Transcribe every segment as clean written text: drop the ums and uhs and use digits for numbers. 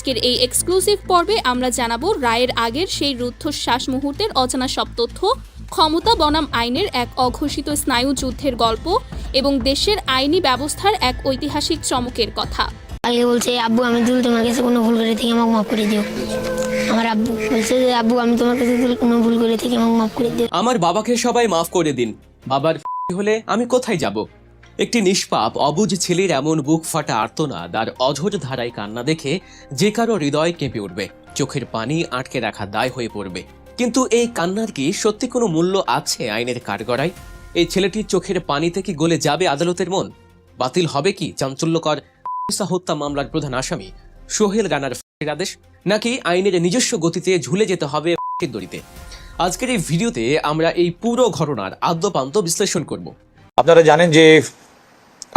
আজকের এই এক্সক্লুসিভ পর্বে আমরা জানাবো রায়ের আগের সেই রুদ্ধশ্বাস মুহূর্তের অজানা সব তথ্য, ক্ষমতা বনাম আইনের এক অঘোষিত স্নায়ু যুদ্ধের গল্প এবং দেশের আইনি ব্যবস্থার এক ঐতিহাসিক চমকের কথা। আগে বলছে, আব্বু আমি যদি তোমার কাছে কোনো ভুল করে থাকি আমাকে মাফ করে দিও। আমার আব্বু বলছে যে, আব্বু আমি তোমার কাছে যদি কোনো ভুল করে থাকি আমাকে মাফ করে দিও। আমার বাবাকে সবাই মাফ করে দিন। বাবার হলে আমি কোথায় যাব? একটি নিষ্পাপ অবুঝ ছেলের এমন বুক ফাটা আর্তনাদ আর অঝোর ধারায় কান্না দেখে যে কারো হৃদয় কেঁপে উঠবে, চোখের পানি আটকে রাখা দায় হয়ে পড়বে। কিন্তু এই কান্নার কি সত্যি কোনো মূল্য আছে আইনের কাঠগড়ায়? এই ছেলেটির চোখের পানিতে কি গলে যাবে আদালতের মন? বাতিল হবে কি চাঞ্চল্যকর হত্যা মামলার প্রধান আসামি সোহেল রানার আদেশ? নাকি আইনের নিজস্ব গতিতে ঝুলে যেতে হবে দড়িতে? আজকের এই ভিডিওতে আমরা এই পুরো ঘটনার আদ্যপান্ত বিশ্লেষণ করব। আপনারা জানেন যে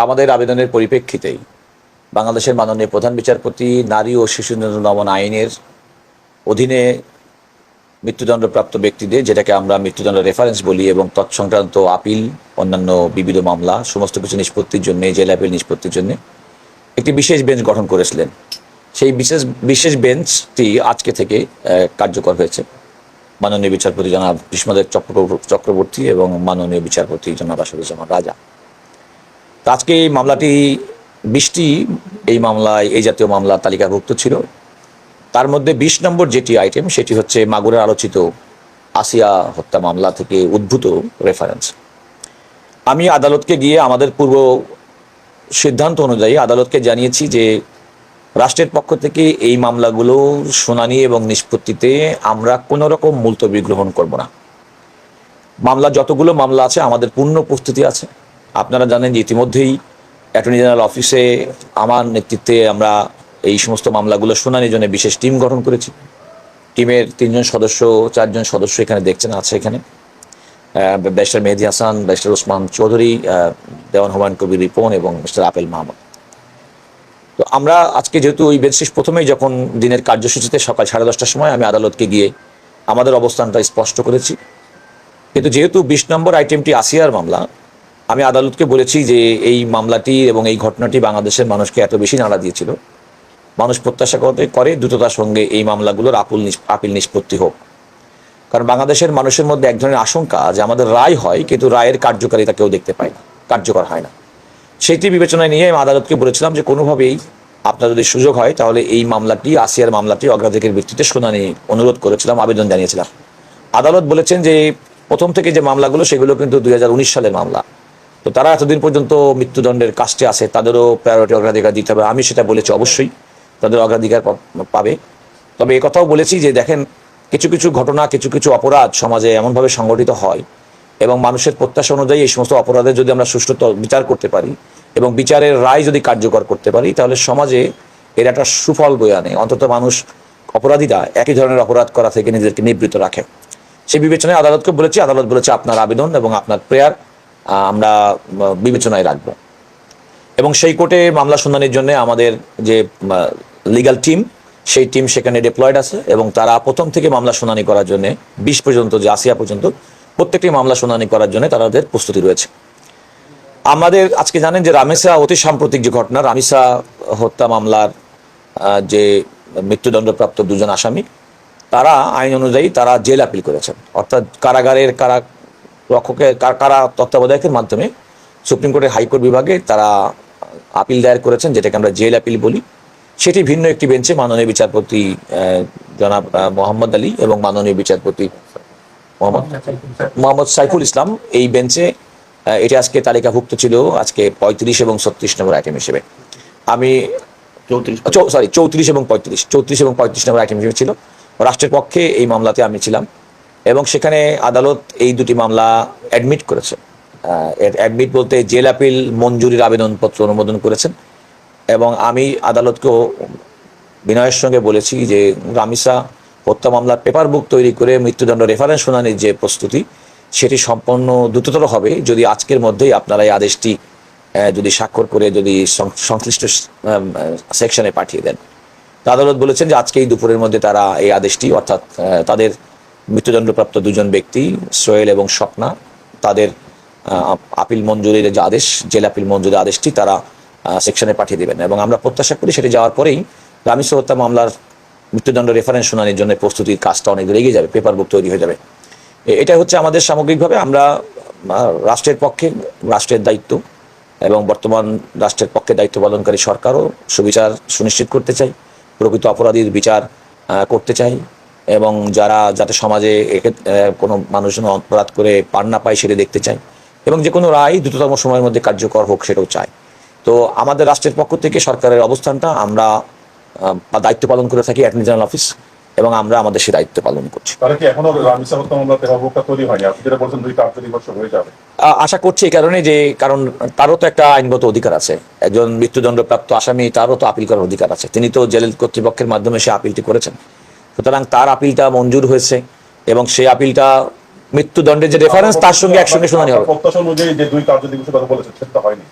আমাদের আবেদনের পরিপ্রেক্ষিতেই বাংলাদেশের মাননীয় প্রধান বিচারপতি নারী ও শিশু দমন আইনের অধীনে মৃত্যুদণ্ডপ্রাপ্ত ব্যক্তিদের, যেটাকে আমরা মৃত্যুদণ্ড রেফারেন্স বলি, এবং তৎসংক্রান্ত আপিল, অন্যান্য বিবিধ মামলা সমস্ত কিছু নিষ্পত্তির জন্য, জেল আপিল নিষ্পত্তির জন্য একটি বিশেষ বেঞ্চ গঠন করেছিলেন। সেই বিশেষ বেঞ্চটি আজকে থেকে কার্যকর হয়েছে। মাননীয় বিচারপতি জনাব বিষ্ণুদেব চক্রবর্তী এবং মাননীয় বিচারপতি জনাব আসাদুজ্জামান রাজা। আজকে এই মামলাটি 20টি এই মামলায় এই জাতীয় মামলা তালিকাভুক্ত ছিল। তার মধ্যে 20 নম্বর যেটি আইটেম, সেটি হচ্ছে মাগুরার আলোচিত আসিয়া হত্যা মামলা থেকে উদ্ভূত রেফারেন্স। আমি আদালতকে গিয়ে আমাদের পূর্ব সিদ্ধান্ত অনুযায়ী আদালতকে জানিয়েছি যে রাষ্ট্রের পক্ষ থেকে এই মামলাগুলো শুনানি এবং নিষ্পত্তিতে আমরা কোনো রকম মুলতবি গ্রহণ করব না। মামলা যতগুলো মামলা আছে আমাদের পূর্ণ প্রস্তুতি আছে। আপনারা জানেন যে ইতিমধ্যেই অ্যাটর্নি জেনারেল অফিসে আমার নেতৃত্বে আমরা এই সমস্ত মামলাগুলো শুনানির জন্য বিশেষ টিম গঠন করেছি। টিমের 3জন সদস্য 4জন সদস্য এখানে দেখছেন আছে। এখানে ব্যারিস্টার মেহেদী হাসান, ব্যারিস্টার ওসমান চৌধুরী, দেওয়ান হুমায়ুন কবির রিপন এবং মিস্টার আপেল মাহমুদ। তো আমরা আজকে যেহেতু ওই বেঞ্চ প্রথমেই যখন দিনের কার্যসূচিতে সকাল 10:30টার সময় আমি আদালতকে গিয়ে আমাদের অবস্থানটা স্পষ্ট করেছি। কিন্তু যেহেতু 20 নম্বর আইটেমটি আসিয়ার মামলা, আমি আদালতকে বলেছি যে এই মামলাটি এবং এই ঘটনাটি বাংলাদেশের মানুষকে এত বেশি নাড়া দিয়েছিল, মানুষ প্রত্যাশা করে দ্রুততার সঙ্গে এই মামলাগুলোর আপিল নিষ্পত্তি হোক। কারণ বাংলাদেশের মানুষের মধ্যে এক ধরনের আশঙ্কা যে আমাদের রায় হয় কিন্তু রায়ের কার্যকারিতা কেউ দেখতে পায় না, কার্যকর হয় না। সেইটি বিবেচনায় নিয়ে আমি আদালতকে বলেছিলাম যে কোনোভাবেই আপনার যদি সুযোগ হয় তাহলে এই মামলাটি, আসিয়ার মামলাটি অগ্রাধিকারের ভিত্তিতে শুনানি অনুরোধ করেছিলাম, আবেদন জানিয়েছিলাম। আদালত বলেছেন যে প্রথম থেকে যে মামলাগুলো সেগুলো কিন্তু 2019 সালের মামলা, তো তারা এতদিন পর্যন্ত মৃত্যুদণ্ডের কাস্টে আছে, তাদেরও প্রায়োরিটি অগ্রাধিকার দিতে হবে। আমি সেটা বলেছি, অবশ্যই তাদের অগ্রাধিকার পাবে। তবে একথাও বলেছি যে দেখেন, কিছু কিছু ঘটনা, কিছু কিছু অপরাধ সমাজে এমনভাবে সংগঠিত হয় এবং মানুষের প্রত্যাশা অনুযায়ী এই সমস্ত অপরাধের যদি আমরা সুষ্ঠু বিচার করতে পারি এবং বিচারের রায় যদি কার্যকর করতে পারি তাহলে সমাজে এর একটা সুফল বয়ে আনে। অন্তত মানুষ, অপরাধীরা একই ধরনের অপরাধ করা থেকে নিজেদেরকে নিবৃত্ত রাখে। সেই বিবেচনায় আদালতকে বলেছি, আদালত বলেছে আপনার আবেদন এবং আপনার প্রেয়ার আমরা বিবেচনায় রাখব। এবং সেই কোর্টে মামলা শুনানির জন্য আমাদের যে লিগ্যাল টিম, সেই টিম সেখানে ডিপ্লয়েড আছে এবং তারা প্রথম থেকে মামলা শুনানি করার জন্য 20 পর্যন্ত, যে আসিয়া পর্যন্ত প্রত্যেকটি মামলা শুনানি করার জন্য তাদের প্রস্তুতি রয়েছে। আমাদের আজকে জানেন যে রামেসা, অতি সাম্প্রতিক যে ঘটনা, রামেসা হত্যা মামলার যে মৃত্যুদণ্ডপ্রাপ্ত 2জন আসামি, তারা আইন অনুযায়ী তারা জেল আপিল করেছেন, অর্থাৎ কারাগারের কারা তত্ত্বাবধায়কের মাধ্যমে সুপ্রিম কোর্টের হাইকোর্ট বিভাগে তারা আপিল দায়ের করেছেন, যেটাকে আমরা জেল আপিল বলি। সেটি ভিন্ন একটি বেঞ্চে মাননীয় বিচারপতি জনাব মোহাম্মদ আলী এবং মাননীয় বিচারপতি মোহাম্মদ সাইফুল ইসলাম, এই বেঞ্চে এটি আজকে তালিকাভুক্ত ছিল আজকে 35 এবং 36 নম্বর আইটেম হিসেবে। আমি 34 এবং 35 নম্বর আইটেম হিসেবে ছিল। রাষ্ট্রের পক্ষে এই মামলাতে আমি ছিলাম এবং সেখানে আদালত এই দুটি মামলা অ্যাডমিট করেছে। অ্যাডমিট বলতে জেল আপিল মঞ্জুরির আবেদনপত্র অনুমোদন করেছেন। এবং আমি আদালতকেও বিনয়ের সঙ্গে বলেছি যে রামেসা হত্যা মামলার পেপার বুক তৈরি করে মৃত্যুদণ্ড রেফারেন্স শুনানির যে প্রস্তুতি, সেটি সম্পন্ন দ্রুততর হবে যদি আজকের মধ্যেই আপনারা এই আদেশটি যদি স্বাক্ষর করে যদি সংশ্লিষ্ট সেকশনে পাঠিয়ে দেন। আদালত বলেছেন যে আজকেই দুপুরের মধ্যে তারা এই আদেশটি, অর্থাৎ তাদের মৃত্যুদণ্ডপ্রাপ্ত 2জন ব্যক্তি সোহেল এবং স্বপ্না, তাদের আপিল মঞ্জুরির যে আদেশ, জেল আপিল মঞ্জুরির আদেশটি তারা সেকশনে পাঠিয়ে দেবেন এবং আমরা প্রত্যাশা করি সেটি যাওয়ার পরেই রামিসা হত্যা মামলার মৃত্যুদণ্ড রেফারেন্স শুনানির জন্য প্রস্তুতির কাজটা অনেক দূর এগিয়ে যাবে, পেপার বুক তৈরি হয়ে যাবে। এটা হচ্ছে আমাদের সামগ্রিকভাবে আমরা রাষ্ট্রের পক্ষে, রাষ্ট্রের দায়িত্ব এবং বর্তমান রাষ্ট্রের পক্ষে দায়িত্ব পালনকারী সরকারও সুবিচার সুনিশ্চিত করতে চাই, প্রকৃত অপরাধীর বিচার করতে চাই এবং যাতে সমাজে কোনো মানুষজন অপরাধ করে পার না পায় সেটা দেখতে চাই এবং যে কোনো রায় দ্রুততম সময়ের মধ্যে কার্যকর হোক সেটাও চাই। তো আমাদের রাষ্ট্রের পক্ষ থেকে সরকারের অবস্থানটা আমরা দায়িত্ব পালন করে থাকি অ্যাটর্নি জেনারেল অফিস এবং আমরা আমাদের সেই দায়িত্ব পালন করছি। তাহলে কি এখনো রামিসা হত্যা মামলা পেপারবুকটা তৈরি হয়নি? আপনি যেটা বলছেন 2 কার্যদিবস হয়ে যাবে। আশা করছি এই কারণে কারণ তারও তো একটা আইনগত অধিকার আছে, একজন মৃত্যুদণ্ডপ্রাপ্ত আসামি তারও তো আপিল করার অধিকার আছে, তিনি তো জেল কর্তৃপক্ষের মাধ্যমে সে আপিলটি করেছেন, সুতরাং তার আপিলটা মঞ্জুর হয়েছে এবং সেই আপিলটা মৃত্যুদণ্ডের যে রেফারেন্স তার সঙ্গে একসঙ্গে শুনানি হবে। প্রত্যাশা অনুযায়ী যে 2 কার্যদিবসের কথা বলেছেন সেটা হয়নি,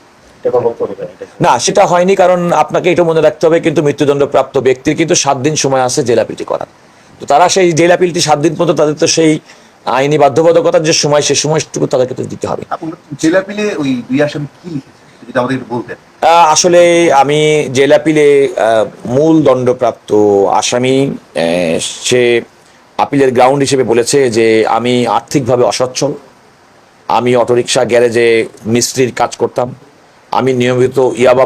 পেপারবুক তৈরি হয়নি। না, সেটা হয়নি, কারণ আপনাকে এটা মনে রাখতে হবে কিন্তু মৃত্যুদণ্ডপ্রাপ্ত ব্যক্তির কিন্তু 7 দিন সময় আছে জেল আপিলটি করার। তো তারা সেই জেল আপিলটি 7 দিন পর্যন্ত তাদের তো সেই আইনি বাধ্যবাধকতার যে সময় সে সময়টুকু তাদেরকে তো দিতে হবে। জেল আপিলে ওই 2 আসামি কি লিখেছে যদি আমাদের একটু বলতেন। আসলে আমি জেল আপিলে মূল দণ্ডপ্রাপ্ত আসামি সে আপিলের গ্রাউন্ড হিসেবে বলেছে যে আমি আর্থিকভাবে অসচ্ছল, আমি অটোরিকশা গ্যারেজে মিস্ত্রির কাজ করতাম, আমি নিয়মিত ইয়াবা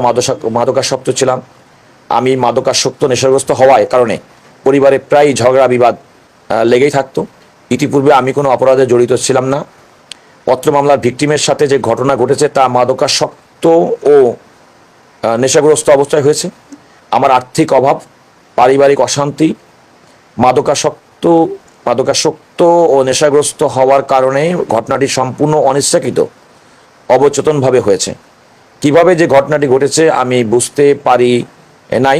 মাদকাসক্ত ছিলাম, আমি মাদকাসক্ত নেশাগ্রস্ত হওয়ায় কারণে পরিবারে প্রায় ঝগড়া বিবাদ লেগেই থাকতো। ইতিপূর্বে আমি কোনো অপরাধে জড়িত ছিলাম না। পত্র মামলার ভিকটিমের সাথে যে ঘটনা ঘটেছে তা মাদকাসক্ত ও নেশাগ্রস্ত অবস্থায় হয়েছে। আমার আর্থিক অভাব, পারিবারিক অশান্তি, মাদকাসক্ত ও নেশাগ্রস্ত হওয়ার কারণে ঘটনাটি সম্পূর্ণ অনিচ্ছাকৃত, অবচেতনভাবে হয়েছে। কিভাবে যে ঘটনাটি ঘটেছে আমি বুঝতে পারি নাই।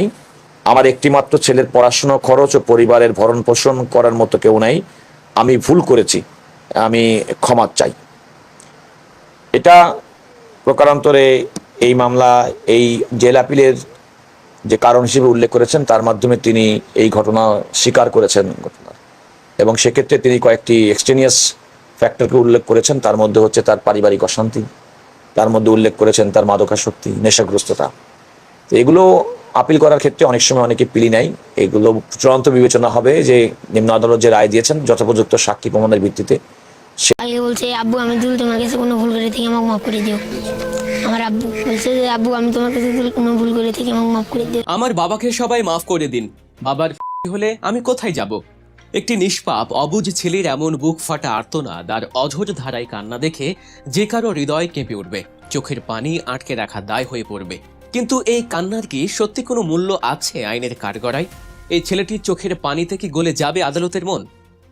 আমার একটিমাত্র ছেলের পড়াশোনা খরচ ও পরিবারের ভরণ পোষণ করার মতো কেউ নাই। আমি ভুল করেছি, আমি ক্ষমা চাই। এটা প্রকারান্তরে এই মামলা এই জেল আপিলের যে কারণ হিসেবে উল্লেখ করেছেন তার মাধ্যমে তিনি এই ঘটনা স্বীকার করেছেন এবং সেক্ষেত্রে তিনি কয়েকটি এক্সটেনিয়াস ফ্যাক্টরকে উল্লেখ করেছেন। তার মধ্যে হচ্ছে তার পারিবারিক অশান্তি, তার মধ্যে উল্লেখ করেছেন তার মাদকাসক্তি, নেশাগ্রস্ততা। তো এগুলো আপিল করার ক্ষেত্রে অনেক সময় অনেকে পিলি নেয়, এগুলো চূড়ান্ত বিবেচনা হবে যে নিম্ন আদালত যে রায় দিয়েছেন যথোপযুক্ত সাক্ষী প্রমাণের ভিত্তিতে। আগে বলছে আব্বু আমি যদি তোমার কাছে কোনো ভুল করে থাকি আমাকে মাফ করে দিও। আমার আব্বু বলছে যে আব্বু আমি তোমার কাছে যদি কোনো ভুল করে থাকি আমাকে মাফ করে দিও। আমার বাবাকে সবাই মাফ করে দিন, বাবার হলে আমি কোথায় যাব? একটি নিষ্পাপ অবুঝ ছেলের এমন বুক ফাটা আর্তনাদ আর অঝোর ধারায় কান্না দেখে যে কারো হৃদয় কেঁপে উঠবে, চোখের পানি আটকে রাখা দায় হয়ে পড়বে। কিন্তু এই কান্নার কি সত্যি কোনো মূল্য আছে আইনের কাঠগড়ায়? এই ছেলেটির চোখের পানিতে কি গলে যাবে আদালতের মন?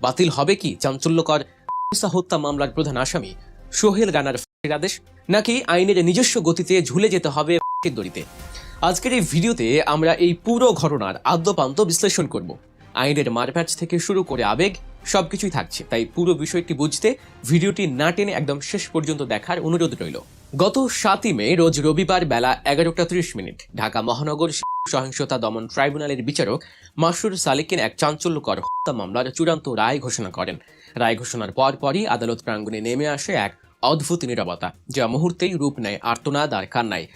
বাতিল হবে কি চাঞ্চল্যকর হত্যা মামলার প্রধান আসামি সোহেল রানার আদেশ, নাকি আইনের নিজস্ব গতিতে ঝুলে যেতে হবে দড়িতে? আজকের এই ভিডিওতে আমরা এই পুরো ঘটনার আদ্যপান্ত বিশ্লেষণ করব। আইনের মারপ্যাচ থেকে শুরু করে আবেগ সবকিছুই থাকছে, তাই পুরো বিষয়টি বুঝতে ভিডিওটি না টেনে একদম শেষ পর্যন্ত দেখার অনুরোধ রইল। গত 7 মে রোজ রবিবার বেলা 11:30 ঢাকা মহানগর সহিংসতা দমন ট্রাইব্যুনালের বিচারক মাসুর সালিকিন এক চাঞ্চল্যকর হত্যা মামলার চূড়ান্ত রায় ঘোষণা করেন। রায় ঘোষণার পরপরই আদালত প্রাঙ্গণে নেমে আসে এক অদ্ভুত নীরবতা, যা মুহূর্তেই রূপ নেয় আর্তনাদ আর কান্নায়।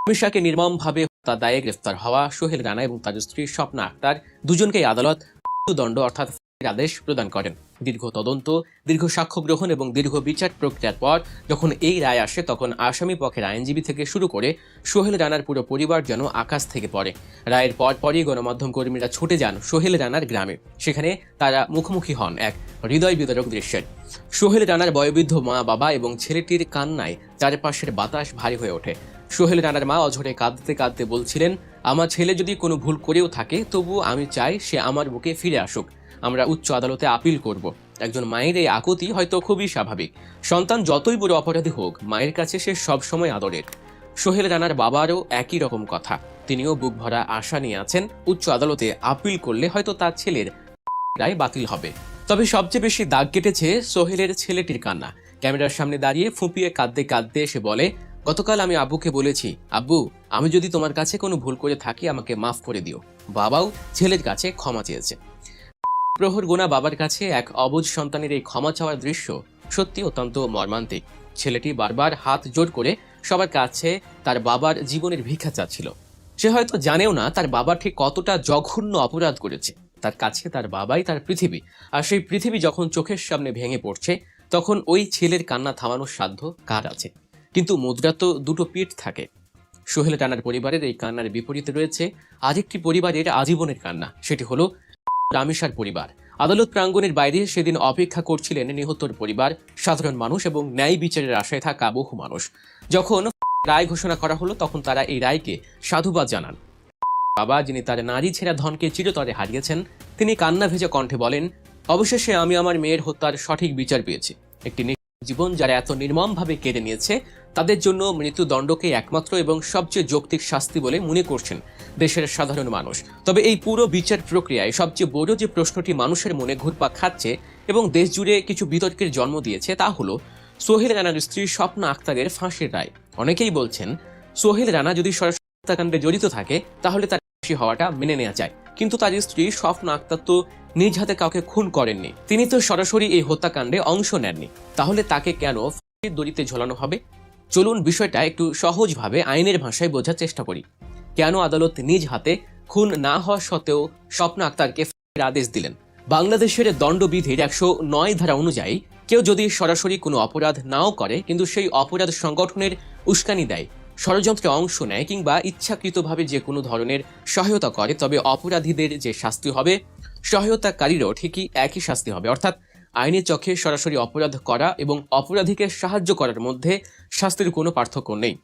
মিশাকে নির্মমভাবে হত্যা দায়ে গ্রেফতার হওয়া সোহেল রানা এবং তার স্ত্রী স্বপ্না আক্তার দুজনকেই আদালত মৃত্যুদণ্ড অর্থাৎ আদেশ প্রদান করেন। দীর্ঘ তদন্ত, দীর্ঘ সাক্ষ্য গ্রহণ এবং দীর্ঘ বিচার প্রক্রিয়ার পর যখন এই রায় আসে তখন আসামি পক্ষের আইনজীবী থেকে শুরু করে সোহেল রানার পুরো পরিবার যেন আকাশ থেকে পড়ে। রায়ের পরপরই গণমাধ্যম কর্মীরা ছুটে যান সোহেল রানার গ্রামে। সেখানে তারা মুখোমুখি হন এক হৃদয় বিদারক দৃশ্যের। সোহেল রানার বয়োবৃদ্ধ মা বাবা এবং ছেলেটির কান্নায় চারপাশের বাতাস ভারী হয়ে ওঠে। সোহেল রানার মা অঝরে কাঁদতে কাঁদতে বলছিলেন, আমার ছেলে যদি কোনো ভুল করেও থাকে তবুও আমি চাই সে আমার বুকে ফিরে আসুক। আমরা উচ্চ আদালতে আপিল করব। একজন মায়ের এই আকুতি হয়তো খুবই স্বাভাবিক। সন্তান যতই বড় অপরাধী হোক, মায়ের কাছে সে সবসময় আদরের। সোহেল রানার বাবারও একই রকম কথা। তিনিও বুক ভরা আশা নিয়ে আছেন উচ্চ আদালতে আপিল করলে হয়তো তার ছেলের রায় বাতিল হবে। তবে সবচেয়ে বেশি দাগ কেটেছে সোহেলের ছেলেটির কান্না। ক্যামেরার সামনে দাঁড়িয়ে ফুঁপিয়ে কাঁদতে কাঁদতে এসে বলে, গতকাল আমি আব্বুকে বলেছি, আব্বু আমি যদি তোমার কাছে কোনো ভুল করে থাকি আমাকে মাফ করে দিও। বাবাও ছেলের কাছে ক্ষমা চেয়েছে। প্রহর গোনা বাবার কাছে এক অবুঝ সন্তানের এই ক্ষমা চাওয়ার দৃশ্য সত্যি অত্যন্ত মর্মান্তিক। ছেলেটি বারবার হাত জোড় করে সবার কাছে তার বাবার জীবনের ভিক্ষা চাচ্ছিল। সে হয়তো জানেও না তার বাবা ঠিক কতটা জঘন্য অপরাধ করেছে। তার কাছে তার বাবাই তার পৃথিবী, আর সেই পৃথিবী যখন চোখের সামনে ভেঙে পড়ছে তখন ওই ছেলের কান্না থামানোর সাধ্য কার আছে? কিন্তু মুদ্রা তো দুটো পিঠ থাকে। সোহেল রানার পরিবারের এই কান্নার বিপরীতে রয়েছে আরেকটি পরিবারের আজীবনের কান্না, সেটি হলো রামেশার পরিবার। আদালত প্রাঙ্গণের বাইরে সেদিন অপেক্ষা করছিলেন নিহতর পরিবার, সাধারণ মানুষ এবং ন্যায় বিচারের আশায় থাকা বহু মানুষ। যখন রায় ঘোষণা করা হলো তখন তারা এই রায়কে সাধুবাদ জানান। বাবা, যিনি তার নারী ছেঁড়া ধনকে চিরতরে হারিয়েছেন, তিনি কান্না ভেজা কণ্ঠে বলেন, অবশেষে আমি আমার মেয়ের হত্যার সঠিক বিচার পেয়েছি। একটি জীবন যারা এত নির্মমভাবে কেড়ে নিয়েছে তাদের জন্য মৃত্যুদণ্ডকে একমাত্র এবং সবচেয়ে যৌক্তিক শাস্তি বলে মনে করছেন দেশের সাধারণ মানুষ। তবে এই পুরো বিচার প্রক্রিয়ায় সবচেয়ে বড় যে প্রশ্নটি মানুষের মনে ঘুরপাক খাচ্ছে এবং দেশ জুড়ে কিছু বিতর্কের জন্ম দিয়েছে তা হলো সোহেল রানার স্ত্রী স্বপ্না আক্তারের ফাঁসির রায়। অনেকেই বলছেন সোহেল রানা যদি সরাসরি হত্যাকাণ্ডে জড়িত থাকে তাহলে তার ফাঁসি হওয়াটা মেনে নেওয়া যায়, কিন্তু তার স্ত্রী স্বপ্না আক্তার তো নিজ হাতে কাউকে খুন করেননি, তিনি তো সরাসরি এই হত্যাকাণ্ডে অংশ নেননি, তাহলে তাকে কেন ফাঁসির দড়িতে ঝোলানো হবে? চলুন বিষয়টা একটু সহজভাবে আইনের ভাষায় বোঝার চেষ্টা করি। কেন আদালত নিজ হাতে খুন না হওয়া সত্ত্বেও স্বপ্না আক্তারকে ফাঁসির আদেশ দিলেন? বাংলাদেশের দণ্ডবিধির 109 ধারা অনুযায়ী কেউ যদি সরাসরি কোনো অপরাধ নাও করে কিন্তু সেই অপরাধ সংগঠনের উস্কানি দেয়, ষড়যন্ত্রে অংশ নেয় কিংবা ইচ্ছাকৃতভাবে যে কোনো ধরনের সহায়তা করে, তবে অপরাধীদের যে শাস্তি হবে সহায়তাকারীরও ঠিকই একই শাস্তি হবে। অর্থাৎ আইনের চোখে সরাসরি অপরাধ করা এবং অপরাধীকে সাহায্য করার মধ্যে শাস্তির কোনো পার্থক্য নেই।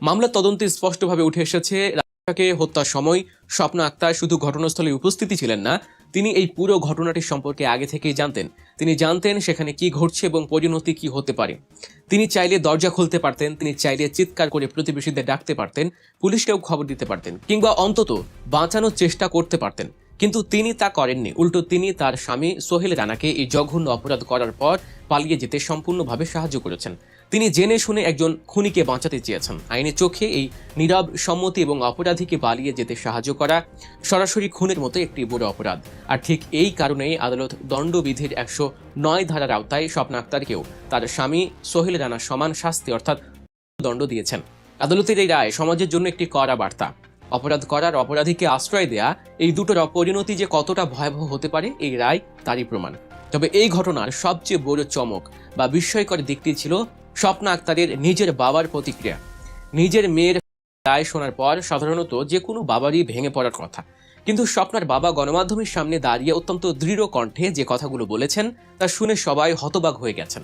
মামলার তদন্তে স্পষ্টভাবে উঠে এসেছে, রাজশাহীকে হত্যার সময় স্বপ্না আক্তার শুধু ঘটনাস্থলে উপস্থিতি ছিলেন না, তিনি এই পুরো ঘটনাটি সম্পর্কে আগে থেকেই জানতেন। তিনি জানতেন সেখানে কি ঘটছে এবং পরিণতি কি হতে পারে। তিনি চাইলে দরজা খুলতে পারতেন, তিনি চাইলে চিৎকার করে প্রতিবেশীদের ডাকতে পারতেন, পুলিশকেও খবর দিতে পারতেন কিংবা অন্তত বাঁচানোর চেষ্টা করতে পারতেন, কিন্তু তিনি তা করেননি। উল্টো তিনি তার স্বামী সোহেল রানাকে এই জঘন্য অপরাধ করার পর পালিয়ে যেতে সম্পূর্ণভাবে সাহায্য করেছেন। তিনি জেনে শুনে একজন খুনিকে বাঁচাতে চেয়েছেন। আইনের চোখে এই নীরব সম্মতি এবং অপরাধীকে পালিয়ে যেতে সাহায্য করা সরাসরি খুনের মতো একটি বড় অপরাধ। আর ঠিক এই কারণেই আদালত দণ্ডবিধির 109 ধারার আওতায় স্বপ্না আক্তারকেও তার স্বামী সোহেল রানার সমান শাস্তি অর্থাৎ দণ্ড দিয়েছেন। আদালতের এই রায় সমাজের জন্য একটি কড়া বার্তা। অপরাধ করার অপরাধীকে আশ্রয় দেয়া, এই দুটোর পরিণতি যে কতটা ভয়াবহ হতে পারে এই রায় তারই প্রমাণ। তবে এই ঘটনার সবচেয়ে বড় চমক বা বিস্ময়কর দিকটি ছিল স্বপ্না আক্তারের নিজের বাবার প্রতিক্রিয়া। নিজের মেয়ের রায় শোনার পর সাধারণত যে কোনো বাবারই ভেঙে পড়ার কথা, কিন্তু স্বপ্নার বাবা গণমাধ্যমের সামনে দাঁড়িয়ে অত্যন্ত দৃঢ় কণ্ঠে যে কথাগুলো বলেছেন তা শুনে সবাই হতবাক হয়ে গেছেন।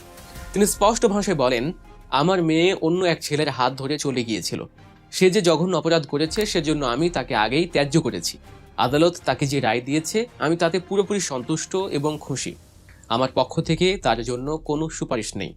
তিনি স্পষ্ট ভাষায় বলেন, আমার মেয়ে অন্য এক ছেলের হাত ধরে চলে গিয়েছিল, সে যে জঘন্য অপরাধ করেছে সেজন্য আমি তাকে আগেই ত্যায্য করেছি। আদালত তাকে যে রায় দিয়েছে আমি তাতে পুরোপুরি সন্তুষ্ট এবং খুশি। আমার পক্ষ থেকে তার জন্য কোনো সুপারিশ নেই।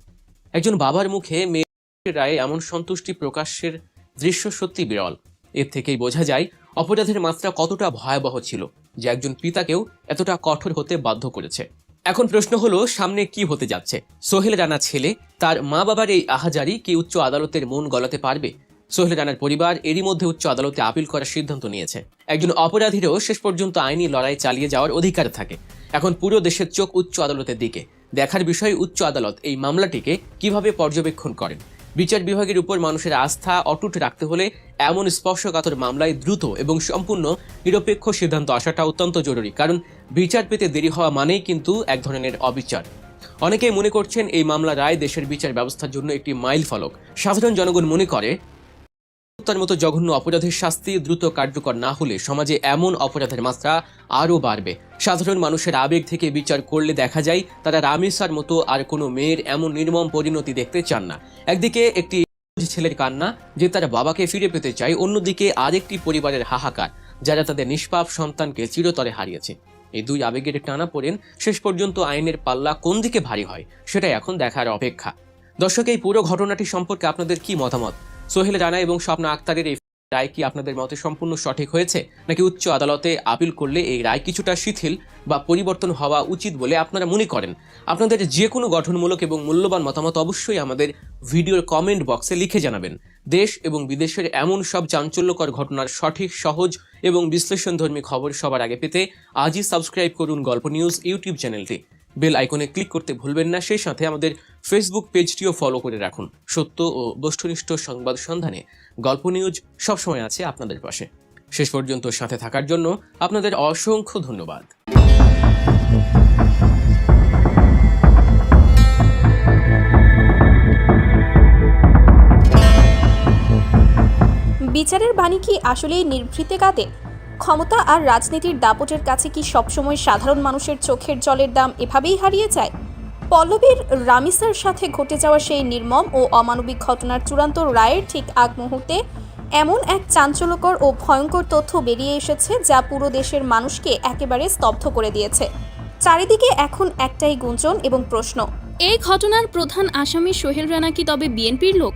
একজন বাবার মুখে মেয়ের রায়ে এমন সন্তুষ্টি প্রকাশের দৃশ্য সত্যি বিরল। এর থেকেই বোঝা যায় অপরাধের মাত্রা কতটা ভয়াবহ ছিল, যে একজন পিতাকেও এতটা কঠোর হতে বাধ্য করেছে। এখন প্রশ্ন হলো, সামনে কি হতে যাচ্ছে? সোহেল রানা ছেলে, তার মা বাবার এই আহাজারি কি উচ্চ আদালতের মন গলাতে পারবে? সোহেল রানার পরিবার এরই মধ্যে উচ্চ আদালতে আপিল করার সিদ্ধান্ত নিয়েছে। একজন অপরাধীরও শেষ পর্যন্ত আইনি লড়াই চালিয়ে যাওয়ার অধিকার থাকে। এখন পুরো দেশের চোখ উচ্চ আদালতের দিকে। দেখার বিষয় উচ্চ আদালত এই মামলাটিকে কিভাবে পর্যবেক্ষণ করেন। বিচার বিভাগের উপর মানুষের আস্থা অটুট রাখতে হলে এমন স্পর্শকাতর মামলায় দ্রুত এবং সম্পূর্ণ নিরপেক্ষ সিদ্ধান্ত আসাটা অত্যন্ত জরুরি, কারণ বিচার পেতে দেরি হওয়া মানেই কিন্তু এক ধরনের অবিচার। অনেকেই মনে করছেন এই মামলা রায় দেশের বিচার ব্যবস্থার জন্য একটি মাইল ফলক। সাধারণ জনগণ মনে করে হত্যার মতো জঘন্য অপরাধের শাস্তি দ্রুত কার্যকর না হলে সমাজে এমন অপরাধের মাত্রা আরও বাড়বে। সাধারণ মানুষের আবেগ থেকে বিচার করলে দেখা যায় তারা রামেসার মতো আর কোনো মেয়ের এমন নির্মম পরিণতি দেখতে চান না। একদিকে একটি ছেলের কান্না যে তার বাবাকে ফিরে পেতে চায়, অন্যদিকে আরেকটি পরিবারের হাহাকার যারা তাদের নিষ্পাপ সন্তানকে চিরতরে হারিয়েছে। এই দুই আবেগের টানাপোড়েন শেষ পর্যন্ত আইনের পাল্লা কোন দিকে ভারী হয় সেটাই এখন দেখার অপেক্ষা। দর্শক, এই পুরো ঘটনাটি সম্পর্কে আপনাদের কি মতামত? সোহেল রানা এবং স্বপ্না আক্তারের এই রায় কি আপনাদের মতে সম্পূর্ণ সঠিক হয়েছে, নাকি উচ্চ আদালতে আপিল করলে এই রায় কিছুটা শিথিল বা পরিবর্তন হওয়া উচিত বলে আপনারা মনে করেন? আপনাদের যে কোনো গঠনমূলক এবং মূল্যবান মতামত অবশ্যই আমাদের ভিডিওর কমেন্ট বক্সে লিখে জানাবেন। দেশ এবং বিদেশের এমন সব চাঞ্চল্যকর ঘটনার সঠিক, সহজ এবং বিশ্লেষণধর্মী খবর সবার আগে পেতে আজই সাবস্ক্রাইব করুন গল্প নিউজ ইউটিউব চ্যানেলটি। বেল আইকনে ক্লিক করতে ভুলবেন না। সেই সাথে আমাদের ফেসবুক পেজটিও ফলো করে রাখুন। সত্য ও বস্তুনিষ্ঠ সংবাদ সন্ধানে গল্প নিউজ সবসময় আছে আপনাদের পাশে। শেষ পর্যন্ত সাথে থাকার জন্য আপনাদের অসংখ্য ধন্যবাদ। বিচারের বাণী কি আসলেই নিভৃতে কাঁদে? ক্ষমতা আর রাজনীতির দাপটের কাছে কি সবসময় সাধারণ মানুষের চোখের জলের দাম এভাবেই হারিয়ে যায়? পল্লবীর রামিসার সাথে ঘটে যাওয়া সেই নির্মম ও অমানবিক ঘটনার চূড়ান্ত রায়ের ঠিক আগ মুহূর্তে এমন এক চাঞ্চল্যকর ও ভয়ঙ্কর তথ্য বেরিয়ে এসেছে যা পুরো দেশের মানুষকে একেবারে স্তব্ধ করে দিয়েছে। চারিদিকে এখন একটাই গুঞ্জন এবং প্রশ্ন, এই ঘটনার প্রধান আসামি সোহেল রানা কি তবে বিএনপির লোক?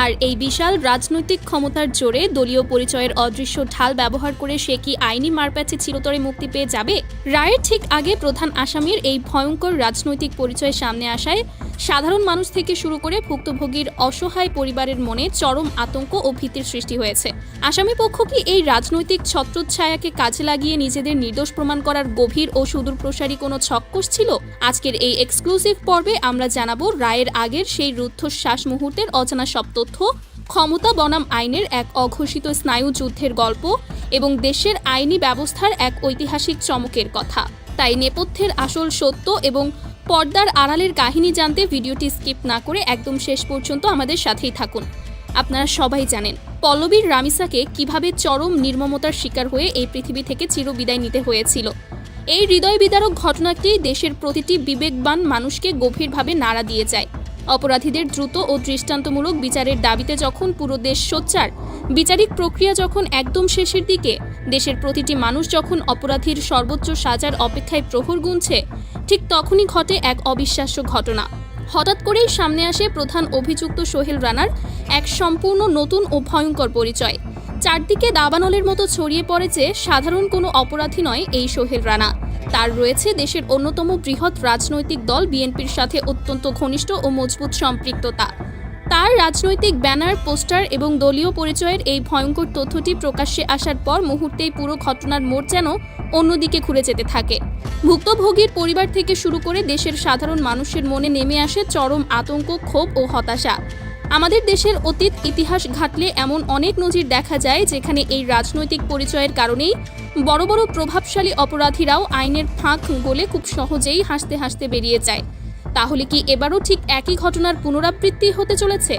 আর এই বিশাল রাজনৈতিক ক্ষমতার জোরে দলীয় পরিচয়ের অদৃশ্য ঢাল ব্যবহার করে সে কি আইনি মারপ্যাচে চিরতরে মুক্তি পেয়ে যাবে? রায়ের ঠিক আগে প্রধান আসামির এই ভয়ঙ্কর রাজনৈতিক পরিচয় সামনে আসায় সাধারণ মানুষ থেকে শুরু করে ভুক্তভোগীর অসহায় পরিবারের মনে চরম আতঙ্ক ও ভীতির সৃষ্টি হয়েছে। আসামি পক্ষ কি এই রাজনৈতিক ছত্রচ্ছায়াকে কাজে লাগিয়ে নিজেদের নির্দোষ প্রমাণ করার গভীর ও সুদূরপ্রসারী কোনো ছক্কস ছিল? আজকের এই এক্সক্লুসিভ পর্বে আমরা জানাবো রায়ের আগের সেই রুদ্ধশ্বাস মুহূর্তের অজানা সব তথ্য, ক্ষমতা বনাম আইনের এক অঘোষিত স্নায়ু যুদ্ধের গল্প এবং দেশের আইনি ব্যবস্থার এক ঐতিহাসিক চমকের কথা। তাই নেপথ্যের আসল সত্য এবং পর্দার আড়ালের কাহিনী জানতে ভিডিওটি স্কিপ না করে একদম শেষ পর্যন্ত আমাদের সাথেই থাকুন। আপনারা সবাই জানেন পল্লবীর রামিসাকে কিভাবে চরম নির্মমতার শিকার হয়ে এই পৃথিবী থেকে চিরবিদায় নিতে হয়েছিল। এই হৃদয় বিদারক ঘটনাটি দেশের প্রতিটি বিবেকবান মানুষকে গভীরভাবে নাড়া দিয়ে যায়। অপরাধীদের দ্রুত ও দৃষ্টান্তমূলক বিচারের দাবিতে যখন পুরো দেশ সোচ্চার, বিচারিক প্রক্রিয়া যখন একদম শেষের দিকে, দেশের প্রতিটি মানুষ যখন অপরাধীর সর্বোচ্চ সাজার অপেক্ষায় প্রহর গুনছে, ঠিক তখনই ঘটে এক অবিশ্বাস্য ঘটনা। হঠাৎ করেই সামনে আসে প্রধান অভিযুক্ত সোহেল রানার এক সম্পূর্ণ নতুন ও ভয়ঙ্কর পরিচয়। চারদিকে দাবানলের মতো ছড়িয়ে পড়ে যে সাধারণ কোনো অপরাধী নয় এই সোহেল রানা। তার রয়েছে দেশের অন্যতম বৃহৎ রাজনৈতিক দল বিএনপির সাথে অত্যন্ত ঘনিষ্ঠ ও মজবুত সম্পৃক্ততা। তার রাজনৈতিক ব্যানার, পোস্টার এবং দলীয় পরিচয়ের এই ভয়ঙ্কর তথ্যটি প্রকাশ্যে আসার পর মুহূর্তেই পুরো ঘটনার মোড় যেন অন্যদিকে ঘুরে যেতে থাকে। ভুক্তভোগীর পরিবার থেকে শুরু করে দেশের সাধারণ মানুষের মনে নেমে আসে চরম আতঙ্ক, ক্ষোভ ও হতাশা। আমাদের দেশের অতীত ইতিহাস ঘাটলে এমন অনেক নজির দেখা যায় যেখানে এই রাজনৈতিক পরিচয়ের কারণেই বড় বড় প্রভাবশালী অপরাধীরাও আইনের ফাঁক গলে খুব সহজেই হাসতে হাসতে বেরিয়ে যায়। তাহলে কি এবারও ঠিক একই ঘটনার পুনরাবৃত্তি হতে চলেছে?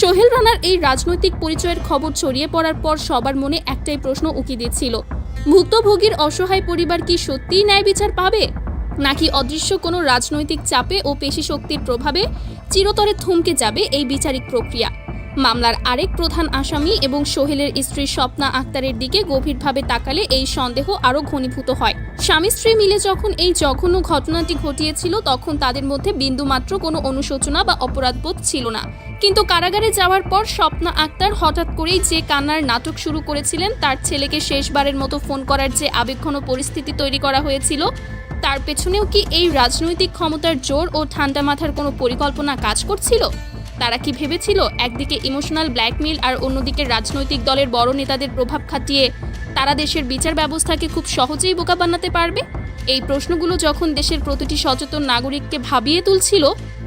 সোহেল রানার এই রাজনৈতিক পরিচয়ের খবর ছড়িয়ে পড়ার পর সবার মনে একটাই প্রশ্ন উকি দিচ্ছিল, ভুক্তভোগীর অসহায় পরিবার কি সত্যিই ন্যায় বিচার পাবে, নাকি অদৃশ্য কোনো রাজনৈতিক চাপে ও পেশি শক্তির প্রভাবে চিরতরে থমকে যাবে এই বিচারিক প্রক্রিয়া? মামলার আরেক প্রধান আসামি এবং সোহেলের স্ত্রী স্বপ্না আক্তারের দিকে গভীরভাবে তাকালে এই সন্দেহ আরও ঘনীভূত হয়। স্বামী স্ত্রী মিলে যখন এই জঘন্য ঘটনাটি ঘটিয়েছিল তখন তাদের মধ্যে বিন্দুমাত্র কোনো অনুশোচনা বা অপরাধবোধ ছিল না। কিন্তু কারাগারে যাওয়ার পর স্বপ্না আক্তার হঠাৎ করেই যে কান্নার নাটক শুরু করেছিলেন, তার ছেলেকে শেষবারের মতো ফোন করার যে আবেগঘন পরিস্থিতি তৈরি করা হয়েছিল, তার পেছনেও কি এই রাজনৈতিক ক্ষমতার জোর ও ঠান্ডা মাথার কোনো পরিকল্পনা কাজ করছিল? তারা কি ভেবেছিল একদিকে ইমোশনাল ব্ল্যাকমেইল আর অন্যদিকে রাজনৈতিক দলের বড় নেতাদের প্রভাব খাটিয়ে তারা দেশের বিচার ব্যবস্থাকে খুব সহজেই বোকা বানাতে পারবে? এই প্রশ্নগুলো যখন দেশের প্রতিটি সচেতন নাগরিককে ভাবিয়ে তুলছিল,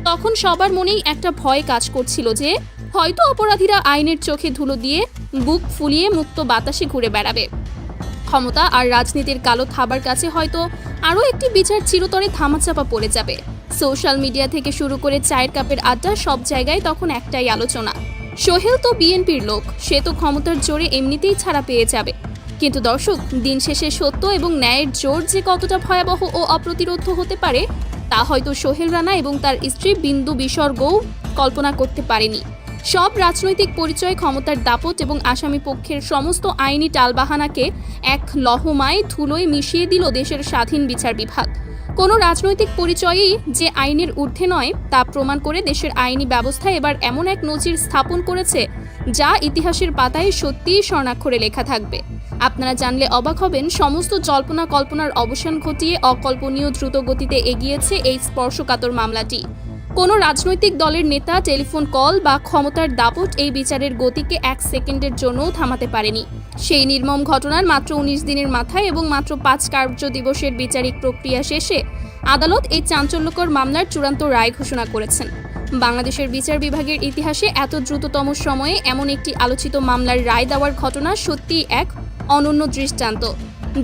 তখন সবার মনেই একটা ভয় কাজ করছিল যে হয়তো অপরাধীরা আইনের চোখে ধুলো দিয়ে বুক ফুলিয়ে মুক্ত বাতাসে ঘুরে বেড়াবে। ক্ষমতা আর রাজনীতির কালো থাবার কাছে হয়তো আরও একটি বিচার চিরতরে ধামাচাপা পড়ে যাবে। সোশ্যাল মিডিয়া থেকে শুরু করে চায়ের কাপের আড্ডা, সব জায়গায় তখন একটাই আলোচনা, সোহেল তো বিএনপির লোক, সে তো ক্ষমতার জোরে এমনিতেই ছাড়া পেয়ে যাবে। কিন্তু দর্শক, দিন শেষে সত্য এবং ন্যায়ের জোর যে কতটা ভয়াবহ ও অপ্রতিরোধ হতে পারে তা হয়তো সোহেল রানা এবং তার স্ত্রী বিন্দু বিসর্গও কল্পনা করতে পারেনি। সব রাজনৈতিক পরিচয়, ক্ষমতার দাপট এবং আসামি পক্ষের সমস্ত আইনি টালবাহানাকে এক লহমায় ধুলোয় মিশিয়ে দিল দেশের স্বাধীন বিচার বিভাগ। কোনো রাজনৈতিক পরিচয়ই যে আইনের ঊর্ধ্বে নয় তা প্রমাণ করে দেশের আইনি ব্যবস্থা এবার এমন এক নজির স্থাপন করেছে যা ইতিহাসের পাতায় সত্যিই স্বর্ণাক্ষরে লেখা থাকবে। আপনারা জানলে অবাক হবেন, সমস্ত জল্পনা কল্পনার অবসান ঘটিয়ে অকল্পনীয় দ্রুত গতিতে এগিয়েছে এই স্পর্শকাতর মামলাটি। কোনো রাজনৈতিক দলের নেতা, টেলিফোন কল বা ক্ষমতার দাপট এই বিচারের গতিকে এক সেকেন্ডের জন্যও থামাতে পারেনি। সেই নির্মম ঘটনার মাত্র 19 দিনের মাথায় এবং মাত্র 5 কার্য দিবসের বিচারিক প্রক্রিয়া শেষে আদালত এই চাঞ্চল্যকর মামলার চূড়ান্ত রায় ঘোষণা করেছেন। বাংলাদেশের বিচার বিভাগের ইতিহাসে এত দ্রুততম সময়ে এমন একটি আলোচিত মামলার রায় দেওয়ার ঘটনা সত্যিই এক অনন্য দৃষ্টান্ত,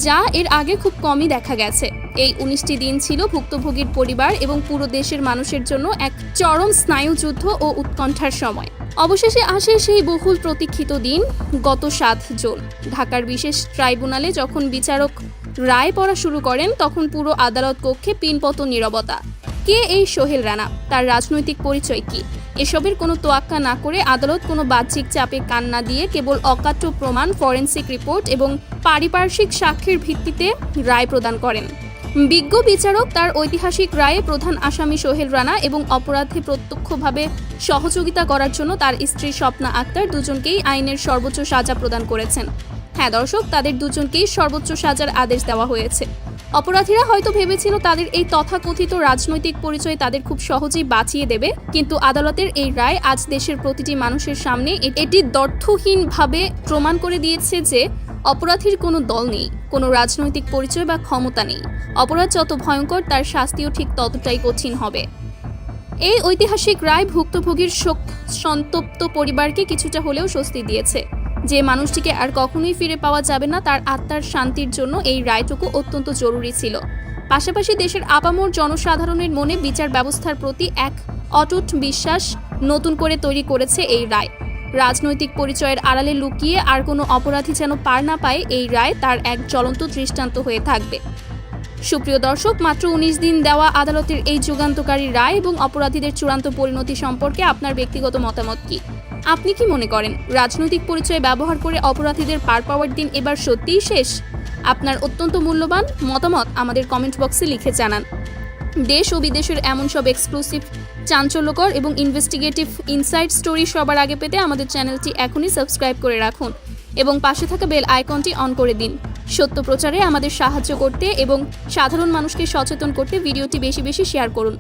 যা এর আগে খুব কমই দেখা গেছে। এই 19টি দিন ছিল ভুক্তভোগীর পরিবার এবং পুরো দেশের মানুষের জন্য এক চরম স্নায়ুযুদ্ধ ও উৎকণ্ঠার সময়। অবশেষে আসে সেই বহুল প্রতীক্ষিত দিন, গত 7 জুন। ঢাকার বিশেষ ট্রাইব্যুনালে যখন বিচারক রায় পড়া শুরু করেন, তখন পুরো আদালত কক্ষে পিনপত নীরবতা। কে এই সোহেল রানা, তার রাজনৈতিক পরিচয় কি, এসবের কোনো তোয়াক্কা না করে আদালত কোনো বাহ্যিক চাপে কান না দিয়ে কেবল অকাট্য প্রমাণ, ফরেনসিক রিপোর্ট এবং পারিপার্শ্বিক সাক্ষ্যের ভিত্তিতে রায় প্রদান করেন। বিজ্ঞ বিচারক তার ঐতিহাসিক রায়ে প্রধান আসামি সোহেল রানা এবং অপরাধে প্রত্যক্ষভাবে সহযোগিতা করার জন্য তার স্ত্রী স্বপ্না আক্তার দুজনকেই আইনের সর্বোচ্চ সাজা প্রদান করেছেন। হ্যাঁ দর্শক, তাদের দুজনকেই সর্বোচ্চ সাজার আদেশ দেওয়া হয়েছে। অপরাধীরা হয়তো ভেবেছিল তাদের এই তথাকথিত রাজনৈতিক পরিচয় তাদের খুব সহজেই বাঁচিয়ে দেবে, কিন্তু আদালতের এই রায় আজ দেশের প্রতিটি মানুষের সামনে এটি দ্ব্যর্থহীনভাবে প্রমাণ করে দিয়েছে যে অপরাধীর কোনো দল নেই, কোনো রাজনৈতিক পরিচয় বা ক্ষমতা নেই। অপরাধ যত ভয়ঙ্কর, তার শাস্তিও ঠিক ততটাই কঠিন হবে। এই ঐতিহাসিক রায় ভুক্তভোগীর শোক সন্তপ্ত পরিবারকে কিছুটা হলেও স্বস্তি দিয়েছে। যে মানুষটিকে আর কখনোই ফিরে পাওয়া যাবে না, তার আত্মার শান্তির জন্য এই রায়টুকু অত্যন্ত জরুরি ছিল। পাশাপাশি দেশের আপামর জনসাধারণের মনে বিচার ব্যবস্থার প্রতি এক অটুট বিশ্বাস নতুন করে তৈরি করেছে এই রায়। রাজনৈতিক পরিচয়ের আড়ালে লুকিয়ে আর কোনো অপরাধী যেন পার না পায়, এই রায় তার এক জ্বলন্ত দৃষ্টান্ত হয়ে থাকবে। সুপ্রিয় দর্শক, মাত্র 19 দিন দেওয়া আদালতের এই যুগান্তকারী রায় এবং অপরাধীদের চূড়ান্ত পরিণতি সম্পর্কে আপনার ব্যক্তিগত মতামত কি? আপনি কি মনে করেন রাজনৈতিক পরিচয় ব্যবহার করে অপরাধীদের পার পাওয়ার দিন এবার সত্যিই শেষ? আপনার অত্যন্ত মূল্যবান মতামত আমাদের কমেন্ট বক্সে লিখে জানান। দেশ ও বিদেশের এমন সব এক্সক্লুসিভ, চাঞ্চল্যকর এবং ইনভেস্টিগেটিভ ইনসাইট স্টোরি সবার আগে পেতে আমাদের চ্যানেলটি এখনই সাবস্ক্রাইব করে রাখুন এবং পাশে থাকা বেল আইকনটি অন করে দিন। সত্য প্রচারে আমাদের সাহায্য করতে এবং সাধারণ মানুষকে সচেতন করতে ভিডিওটি বেশি বেশি শেয়ার করুন।